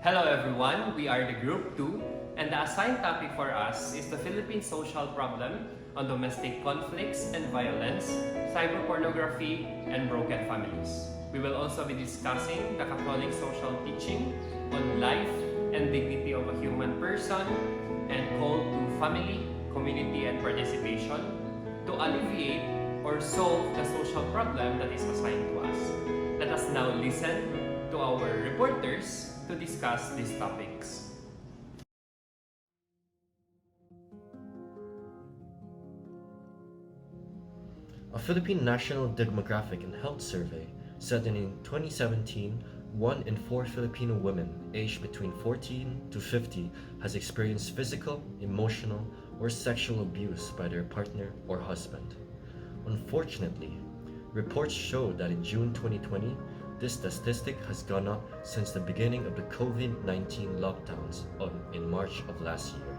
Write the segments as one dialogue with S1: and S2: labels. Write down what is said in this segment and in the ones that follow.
S1: Hello everyone, we are the Group 2 and the assigned topic for us is the Philippine social problem on domestic conflicts and violence, cyber-pornography, and broken families. We will also be discussing the Catholic social teaching on life and dignity of a human person and call to family, community, and participation to alleviate or solve the social problem that is assigned to us. Let us now listen to our reporters to discuss these topics.
S2: A Philippine National Demographic and Health Survey said that in 2017, 1 in 4 Filipino women aged between 14 to 50 has experienced physical, emotional, or sexual abuse by their partner or husband. Unfortunately, reports show that in June 2020, this statistic has gone up since the beginning of the COVID-19 lockdowns in March of last year.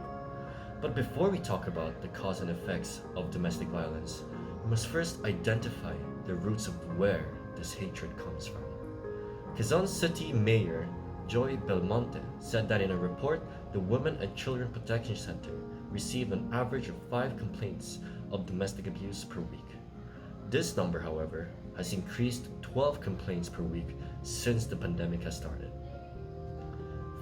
S2: But before we talk about the cause and effects of domestic violence, we must first identify the roots of where this hatred comes from. Quezon City Mayor Joy Belmonte said that in a report, the Women and Children Protection Center received an average of 5 complaints of domestic abuse per week. This number, however, has increased to 12 complaints per week since the pandemic has started.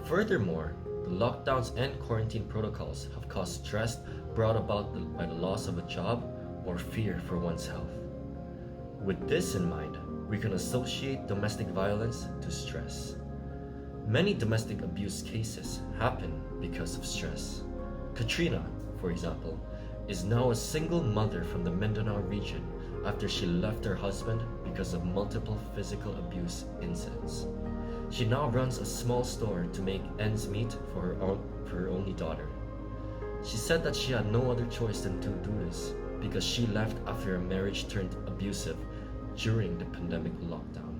S2: Furthermore, the lockdowns and quarantine protocols have caused stress brought about by the loss of a job or fear for one's health. With this in mind, we can associate domestic violence to stress. Many domestic abuse cases happen because of stress. Katrina, for example, is now a single mother from the Mindanao region after she left her husband because of multiple physical abuse incidents. She now runs a small store to make ends meet for her only daughter. She said that she had no other choice than to do this because she left after a marriage turned abusive during the pandemic lockdown.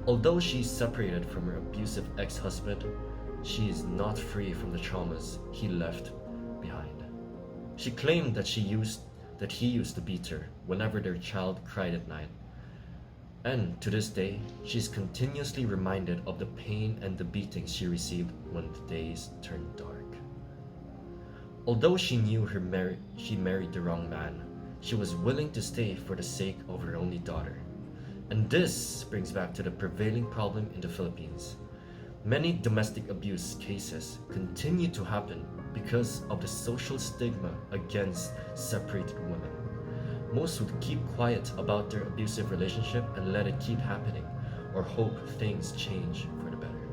S2: Although she is separated from her abusive ex-husband, she is not free from the traumas he left behind. She claimed that he used to beat her whenever their child cried at night. And to this day, she is continuously reminded of the pain and the beatings she received when the days turned dark. Although she knew she married the wrong man, she was willing to stay for the sake of her only daughter. And this brings back to the prevailing problem in the Philippines. Many domestic abuse cases continue to happen because of the social stigma against separated women. Most would keep quiet about their abusive relationship and let it keep happening, or hope things change for the better.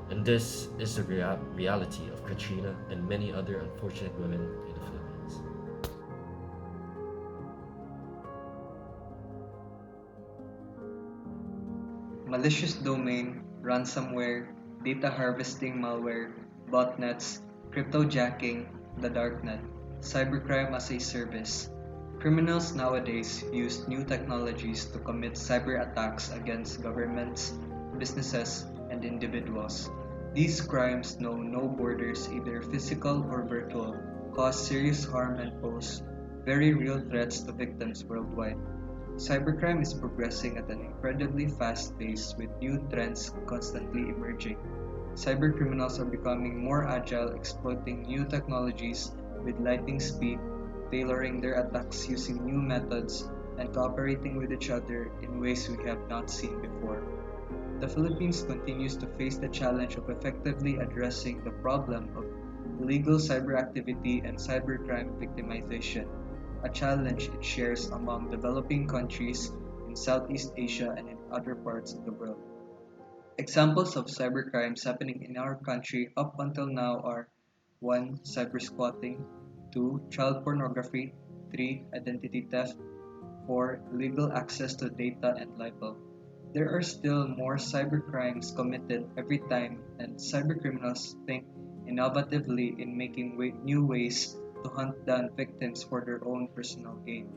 S2: And this is the reality of Katrina and many other unfortunate women in the Philippines.
S3: Malicious domain, ransomware, data harvesting malware, botnets, cryptojacking, the darknet, cybercrime as a service. Criminals nowadays use new technologies to commit cyber attacks against governments, businesses, and individuals. These crimes know no borders, either physical or virtual, cause serious harm and pose very real threats to victims worldwide. Cybercrime is progressing at an incredibly fast pace with new trends constantly emerging. Cybercriminals are becoming more agile, exploiting new technologies with lightning speed, tailoring their attacks using new methods, and cooperating with each other in ways we have not seen before. The Philippines continues to face the challenge of effectively addressing the problem of illegal cyber activity and cybercrime victimization, a challenge it shares among developing countries in Southeast Asia and in other parts of the world. Examples of cybercrimes happening in our country up until now are 1. Cybersquatting, 2. Child pornography, 3. Identity theft, 4. Illegal access to data and libel. There are still more cybercrimes committed every time, and cybercriminals think innovatively in making new ways to hunt down victims for their own personal gain.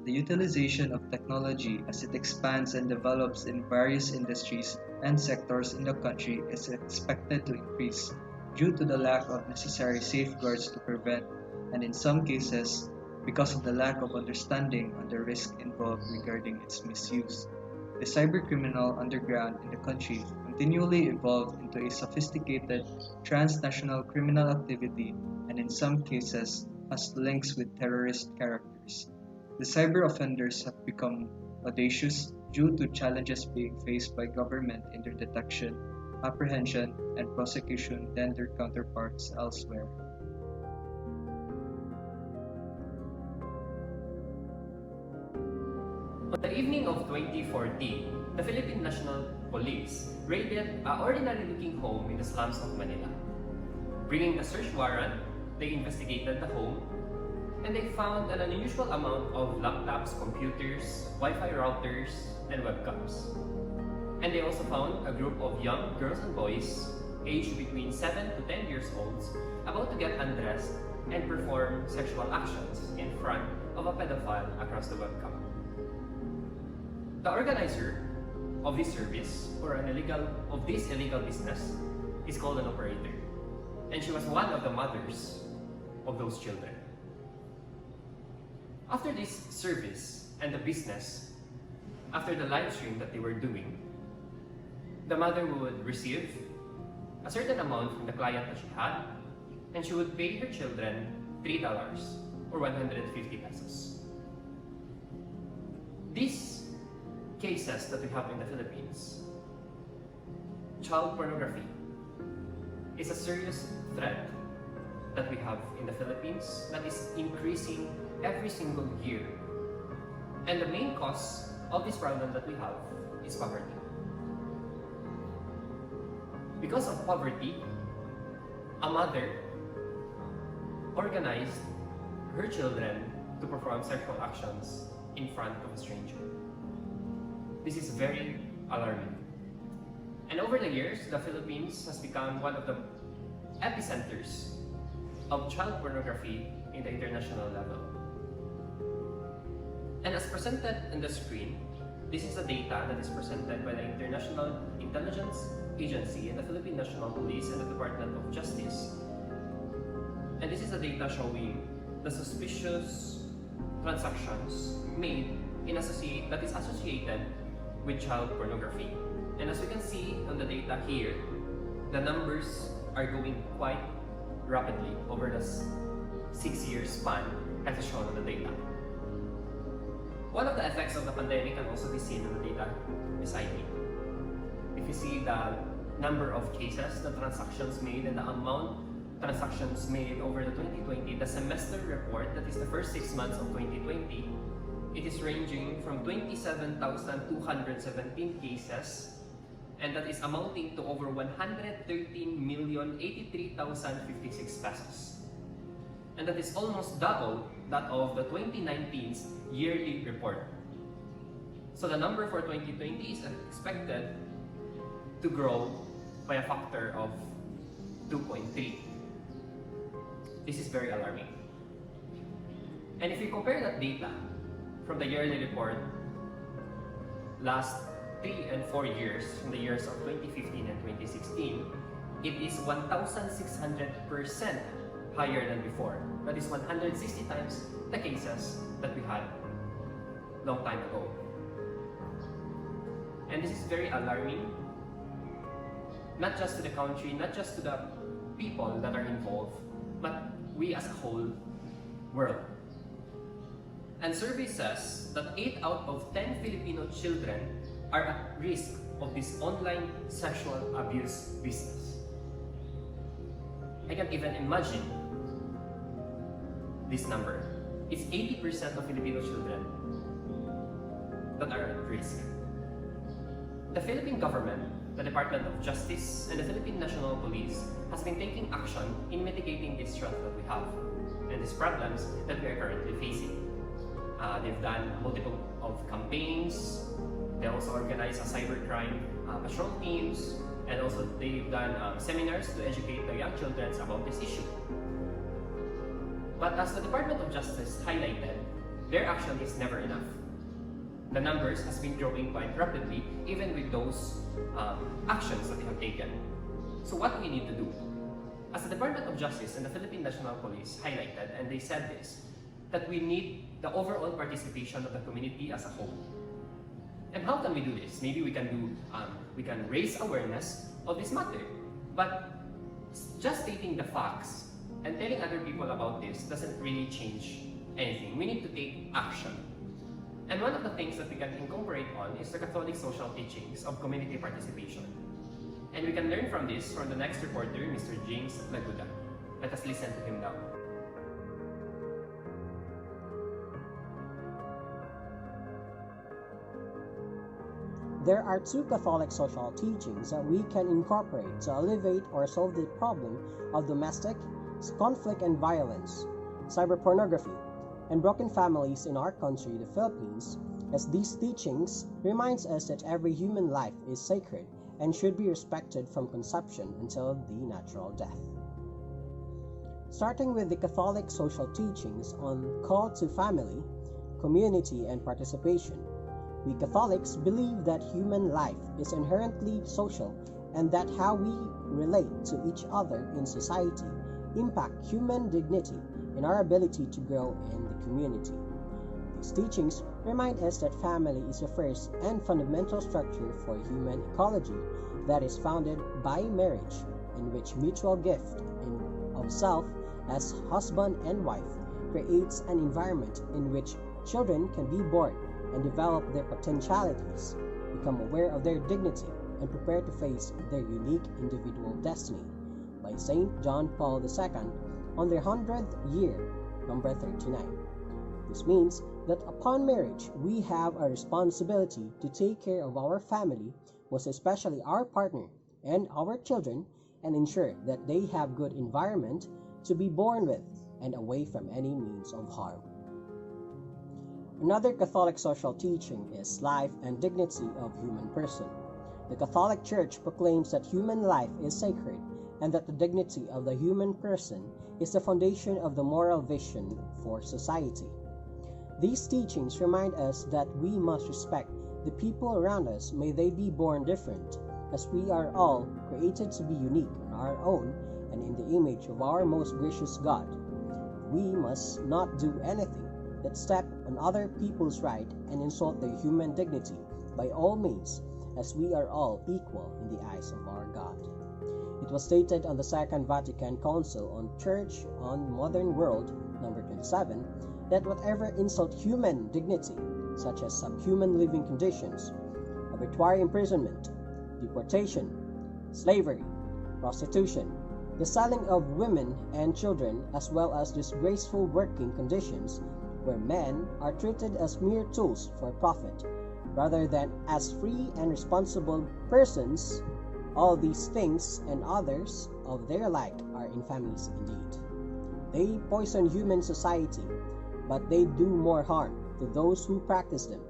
S3: The utilization of technology as it expands and develops in various industries and sectors in the country is expected to increase due to the lack of necessary safeguards to prevent, and in some cases, because of the lack of understanding on the risk involved regarding its misuse. The cybercriminal underground in the country continually evolved into a sophisticated transnational criminal activity and in some cases has links with terrorist characters. The cyber offenders have become audacious due to challenges being faced by government in their detection, apprehension, and prosecution than their counterparts elsewhere.
S1: On the evening of 2014, the Philippine National Police raided an ordinary-looking home in the slums of Manila. Bringing the search warrant, they investigated the home and they found an unusual amount of laptops, computers, Wi-Fi routers, and webcams. And they also found a group of young girls and boys aged between 7 to 10 years old about to get undressed and perform sexual actions in front of a pedophile across the webcam. The organizer of this service or of this illegal business is called an operator, and she was one of the mothers of those children. After this service and the business, after the live stream that they were doing, the mother would receive a certain amount from the client that she had, and she would pay her children $3 or 150 pesos. These cases that we have in the Philippines, child pornography is a serious threat that we have in the Philippines that is increasing every single year. And the main cause of this problem that we have is poverty. Because of poverty, a mother organized her children to perform sexual actions in front of a stranger. This is very alarming. And over the years, the Philippines has become one of the epicenters of child pornography in the international level. And as presented in the screen, this is the data that is presented by the International Intelligence Agency and the Philippine National Police and the Department of Justice. And this is the data showing the suspicious transactions made that is associated with child pornography. And as we can see on the data here, the numbers are going quite rapidly over the 6-year span as shown on the data. One of the effects of the pandemic can also be seen in the data beside me. If you see the number of cases, the transactions made, and the amount transactions made over the 2020, the semester report, that is the first 6 months of 2020, it is ranging from 27,217 cases, and that is amounting to over 113,083,056 pesos. And that is almost double that of the 2019's yearly report. So the number for 2020 is expected to grow by a factor of 2.3. This is very alarming. And if you compare that data from the yearly report last 3 and 4 years, from the years of 2015 and 2016, it is 1,600% higher than before. That is 160 times the cases that we had long time ago. And this is very alarming, not just to the country, not just to the people that are involved, but we as a whole world. And survey says that 8 out of 10 Filipino children are at risk of this online sexual abuse business. I can't even imagine this number. It's 80% of Filipino children that are at risk. The Philippine government, the Department of Justice, and the Philippine National Police has been taking action in mitigating this threat that we have and these problems that we are currently facing. They've done multiple of campaigns. They also organize a cybercrime patrol teams, and also they've done seminars to educate the young children about this issue. But as the Department of Justice highlighted, their action is never enough. The numbers has been growing quite rapidly, even with those actions that they have taken. So what do we need to do? As the Department of Justice and the Philippine National Police highlighted, and they said this, that we need the overall participation of the community as a whole. And how can we do this? Maybe we can raise awareness of this matter. But just stating the facts and telling other people about this doesn't really change anything. We need to take action. And one of the things that we can incorporate on is the Catholic social teachings of community participation. And we can learn from this from the next reporter, Mr. James LAGUDA. Let us listen to him now.
S4: There are two Catholic social teachings that we can incorporate to alleviate or solve the problem of domestic conflict and violence, cyber-pornography, and broken families in our country, the Philippines, as these teachings reminds us that every human life is sacred and should be respected from conception until the natural death. Starting with the Catholic social teachings on call to family, community, and participation, we Catholics believe that human life is inherently social and that how we relate to each other in society impact human dignity and our ability to grow in the community. These teachings remind us that family is the first and fundamental structure for human ecology that is founded by marriage, in which mutual gift of self as husband and wife creates an environment in which children can be born and develop their potentialities, become aware of their dignity, and prepare to face their unique individual destiny. By St. John Paul II on their 100th year, number 39. This means that upon marriage, we have a responsibility to take care of our family, most especially our partner and our children, and ensure that they have good environment to be born with and away from any means of harm. Another Catholic social teaching is life and dignity of human person. The Catholic Church proclaims that human life is sacred and that the dignity of the human person is the foundation of the moral vision for society. These teachings remind us that we must respect the people around us, may they be born different, as we are all created to be unique on our own and in the image of our most gracious God. We must not do anything that step on other people's right and insult their human dignity by all means, as we are all equal in the eyes of our God. It was stated on the Second Vatican Council on Church on Modern World, number 27, that whatever insult human dignity, such as subhuman living conditions, arbitrary imprisonment, deportation, slavery, prostitution, the selling of women and children, as well as disgraceful working conditions, where men are treated as mere tools for profit, rather than as free and responsible persons, all these things and others of their like are infamies indeed. They poison human society, but they do more harm to those who practice them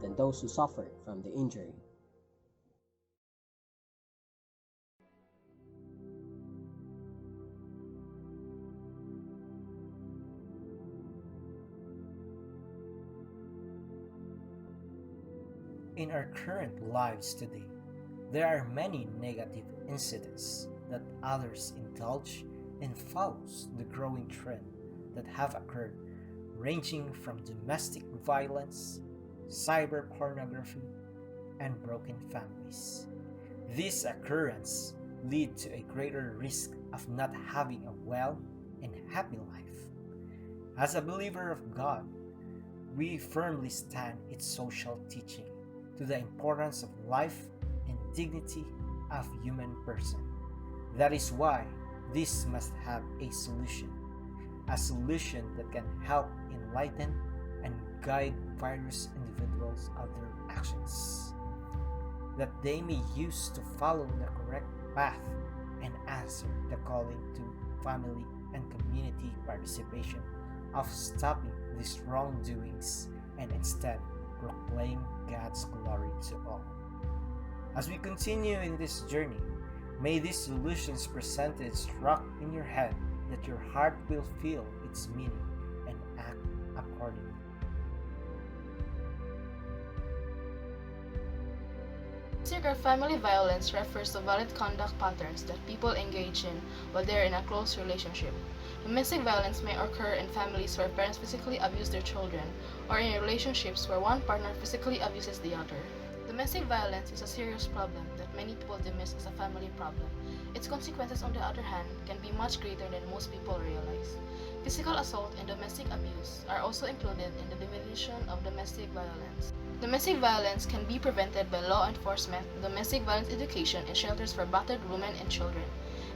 S4: than those who suffer from the injury.
S5: In our current lives today, there are many negative incidents that others indulge and follows the growing trend that have occurred, ranging from domestic violence, cyber-pornography, and broken families. These occurrences lead to a greater risk of not having a well and happy life. As a believer of God, we firmly stand its social teaching to the importance of life and dignity of human person. That is why this must have a solution that can help enlighten and guide various individuals of their actions, that they may use to follow the correct path and answer the calling to family and community participation of stopping these wrongdoings and instead proclaim God's glory to all. As we continue in this journey, may these solutions presented struck in your head that your heart will feel its meaning and act accordingly.
S6: Domestic or family violence refers to valid conduct patterns that people engage in while they are in a close relationship. Domestic violence may occur in families where parents physically abuse their children, or in relationships where one partner physically abuses the other. Domestic violence is a serious problem that many people dismiss as a family problem. Its consequences, on the other hand, can be much greater than most people realize. Physical assault and domestic abuse are also included in the definition of domestic violence. Domestic violence can be prevented by law enforcement, domestic violence education, and shelters for battered women and children.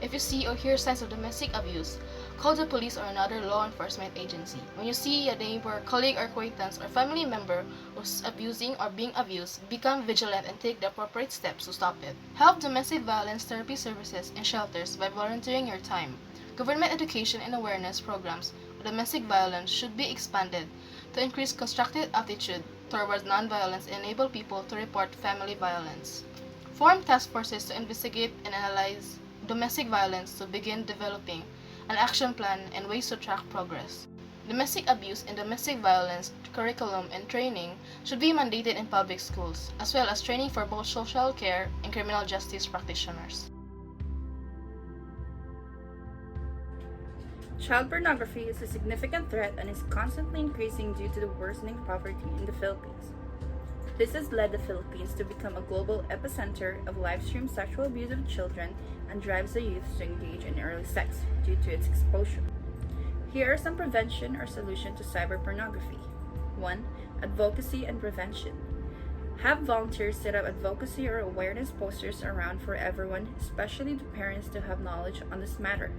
S6: If you see or hear signs of domestic abuse, call the police or another law enforcement agency. When you see a neighbor, colleague, or acquaintance, or family member who's abusing or being abused, become vigilant and take the appropriate steps to stop it. Help domestic violence therapy services and shelters by volunteering your time. Government education and awareness programs of domestic violence should be expanded to increase constructive attitude towards nonviolence and enable people to report family violence. Form task forces to investigate and analyze domestic violence to begin developing an action plan and ways to track progress. Domestic abuse and domestic violence curriculum and training should be mandated in public schools, as well as training for both social care and criminal justice practitioners.
S7: Child pornography is a significant threat and is constantly increasing due to the worsening poverty in the Philippines. This has led the Philippines to become a global epicenter of live-stream sexual abuse of children and drives the youth to engage in early sex due to its exposure. Here are some prevention or solution to cyber-pornography. 1. Advocacy and prevention. Have volunteers set up advocacy or awareness posters around for everyone, especially the parents, to have knowledge on this matter.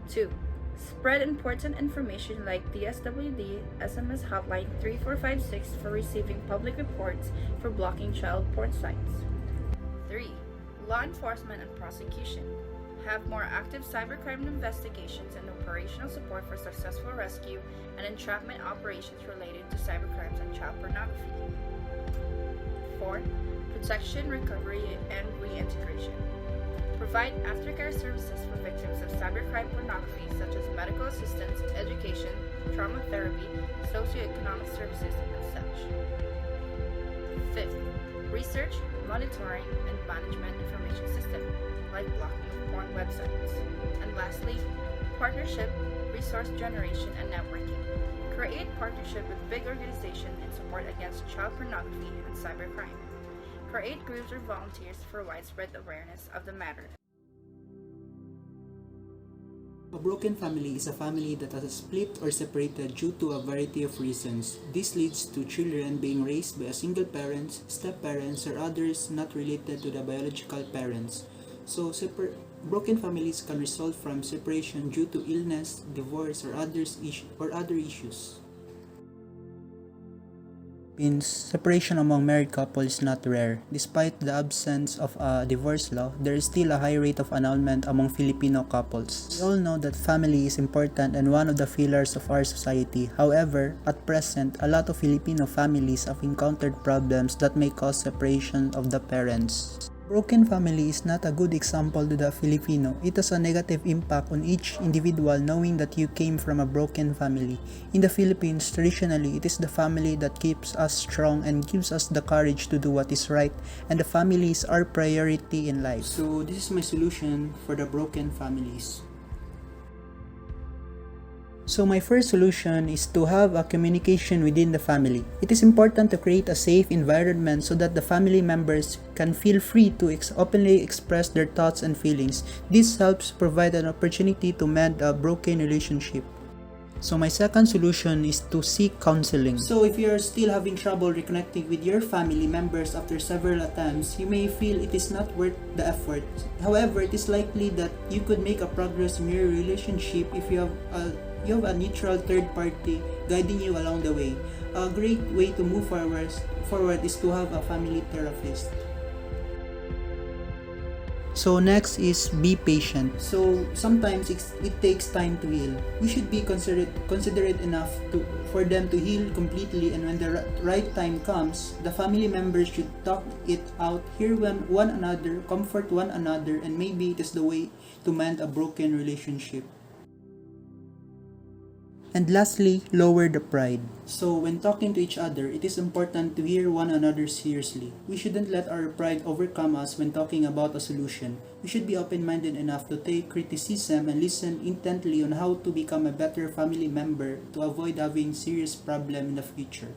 S7: 2. Spread important information like DSWD SMS hotline 3456 for receiving public reports for blocking child porn sites. 3. Law enforcement and prosecution. Have more active cybercrime investigations and operational support for successful rescue and entrapment operations related to cybercrimes and child pornography. 4. Protection, recovery, and reintegration. Provide aftercare services for victims of cybercrime pornography such as medical assistance, education, trauma therapy, socioeconomic services, and such. 5th. Research, monitoring, and management information system, like blocking of porn websites. And lastly, partnership, resource generation, and networking. Create partnership with big organizations in support against child pornography and cybercrime. Create groups or volunteers for widespread awareness of the matter.
S8: A broken family is a family that has split or separated due to a variety of reasons. This leads to children being raised by a single parent, step-parents, or others not related to the biological parents. So, broken families can result from separation due to illness, divorce, or other issues. Separation among married couples is not rare. Despite the absence of a divorce law, there is still a high rate of annulment among Filipino couples. We all know that family is important and one of the pillars of our society. However, at present, a lot of Filipino families have encountered problems that may cause separation of the parents. Broken family is not a good example to the Filipino. It has a negative impact on each individual knowing that you came from a broken family. In the Philippines, traditionally, it is the family that keeps us strong and gives us the courage to do what is right, and the family is our priority in life. So this is my solution for the broken families. So my first solution is to have a communication within the family. It is important to create a safe environment so that the family members can feel free to openly express their thoughts and feelings. This helps provide an opportunity to mend a broken relationship. So my second solution is to seek counseling. So if you are still having trouble reconnecting with your family members after several attempts, you may feel it is not worth the effort. However, it is likely that you could make a progress in your relationship if you have a neutral third party guiding you along the way. A great way to move forward is to have a family therapist. So next is be patient. So sometimes it takes time to heal. We should be considerate enough for them to heal completely, and when the right time comes, the family members should talk it out, hear one another, comfort one another, and maybe it is the way to mend a broken relationship. And lastly, lower the pride. So when talking to each other, it is important to hear one another seriously. We shouldn't let our pride overcome us when talking about a solution. We should be open-minded enough to take criticism and listen intently on how to become a better family member to avoid having serious problem in the future.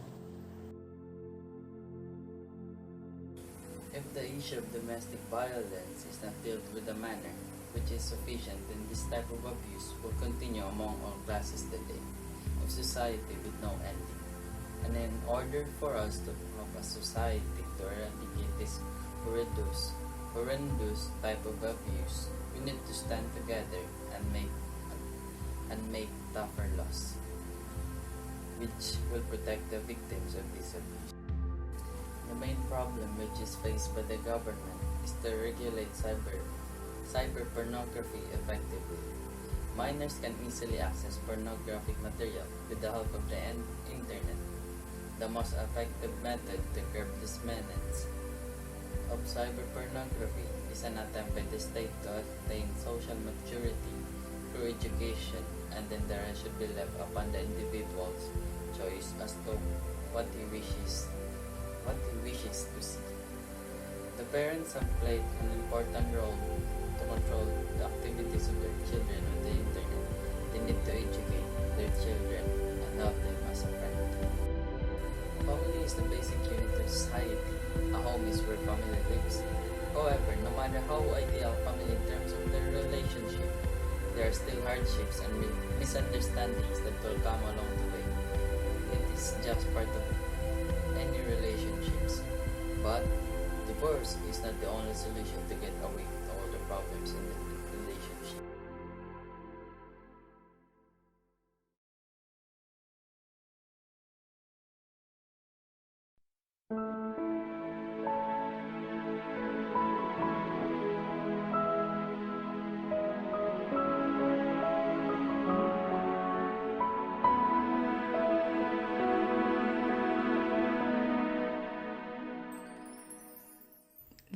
S9: domestic violence is not dealt with a manner which is sufficient, then this type of abuse will continue among all classes today of society with no ending. And in order for us to have a society to eradicate this horrendous type of abuse, we need to stand together and make tougher laws which will protect the victims of this abuse. The main problem which is faced by the government is to regulate cyber-pornography effectively. Minors can easily access pornographic material with the help of the internet. The most effective method to curb this menace of cyber-pornography is an attempt by the state to attain social maturity through education, and then the rest should be left upon the individual's choice as to what he wishes to see. The parents have played an important role to control the activities of their children on the internet. They need to educate their children and help them as a friend. Family is the basic unit of society. A home is where family lives. However, no matter how ideal family in terms of their relationship, there are still hardships and misunderstandings that will come along the way. It is just part of any relationships. But divorce is not the only solution to get away with all the problems in the relationship.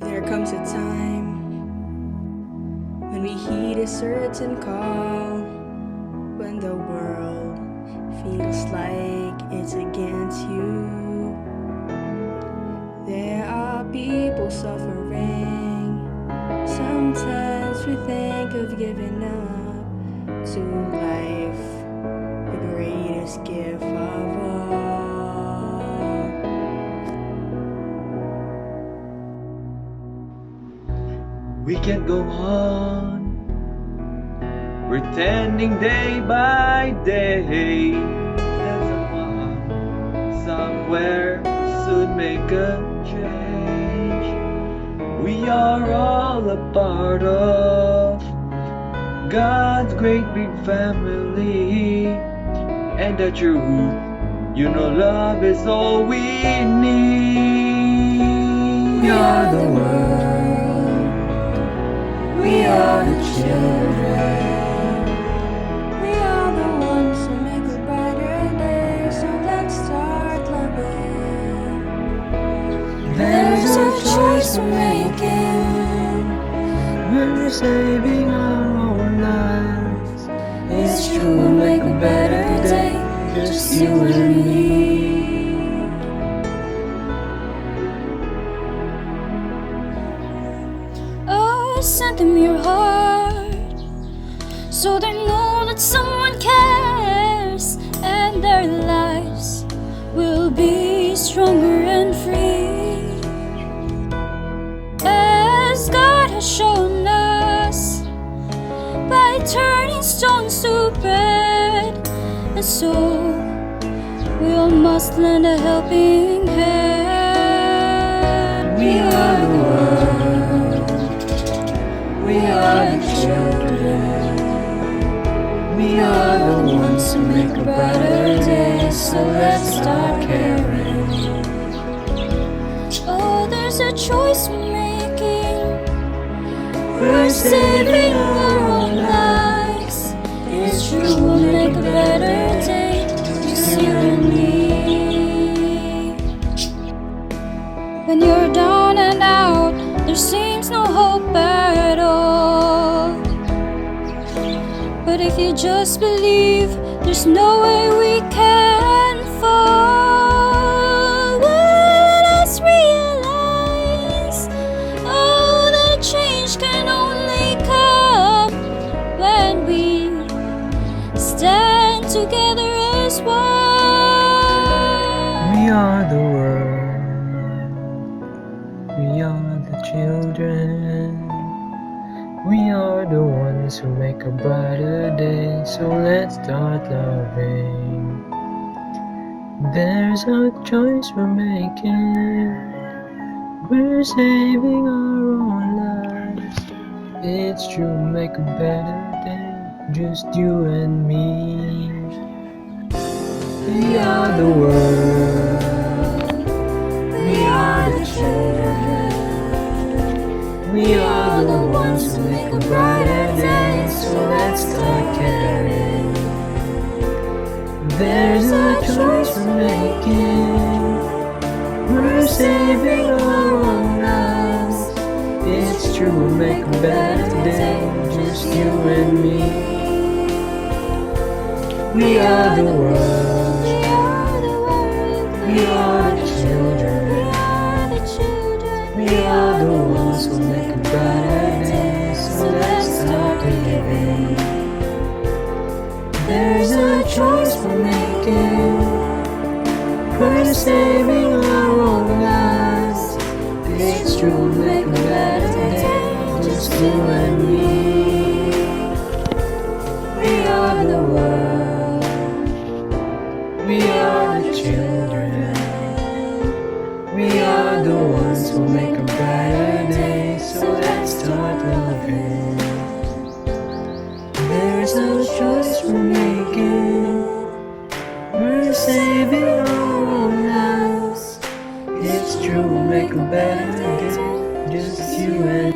S10: There comes a time when we heed a certain call, when the world feels like it's against you. There are people suffering. Sometimes we think of giving up to life, the greatest gift of all.
S11: We can't go on pretending day by day that someone somewhere soon make a change. We are all a part of God's great big family, and the truth, you know, love is all we need.
S10: We are the world. We are the children. We are the ones who make a brighter day. So let's start loving. There's a choice we're making. We're saving our own lives. It's true, we'll make a better day. Just you and me. Send them your heart, so they know that someone cares, and their lives will be stronger and free. As God has shown us by turning stones to bread, and so we all must lend a helping hand. We are the world. We are the children. We are the ones who make a brighter day. So let's start caring. Oh, there's a choice we're making. We're saving our own lives. It's true, we'll make a better day. Just you and me. When you're down and out, there seems no hope at all. But if you just believe, there's no way we can fall. Let us realize, oh, that change can only come when we stand together as one.
S11: We are the world. We are the children.
S12: the ones who make a brighter day, so let's start loving. There's a choice we're making. We're saving our own lives. It's true, make a better day, just you and me. We are the world. We are the children. We are the ones who make a brighter day, so let's start caring. There's a choice we're making. We're saving our own lives. It's true, we'll make a better day, just you and me. We are the world. We are the children. We are the ones who make a brighter day, so let's start living. There's a choice we're making. We're saving our own lives. It's true, we'll make a better day, just you and me. We are the world. We are the children. We are the ones who make a brighter day, so let's start loving. There's a choice we're making. We're saving our own lives. It's true, we'll make a better day, just you and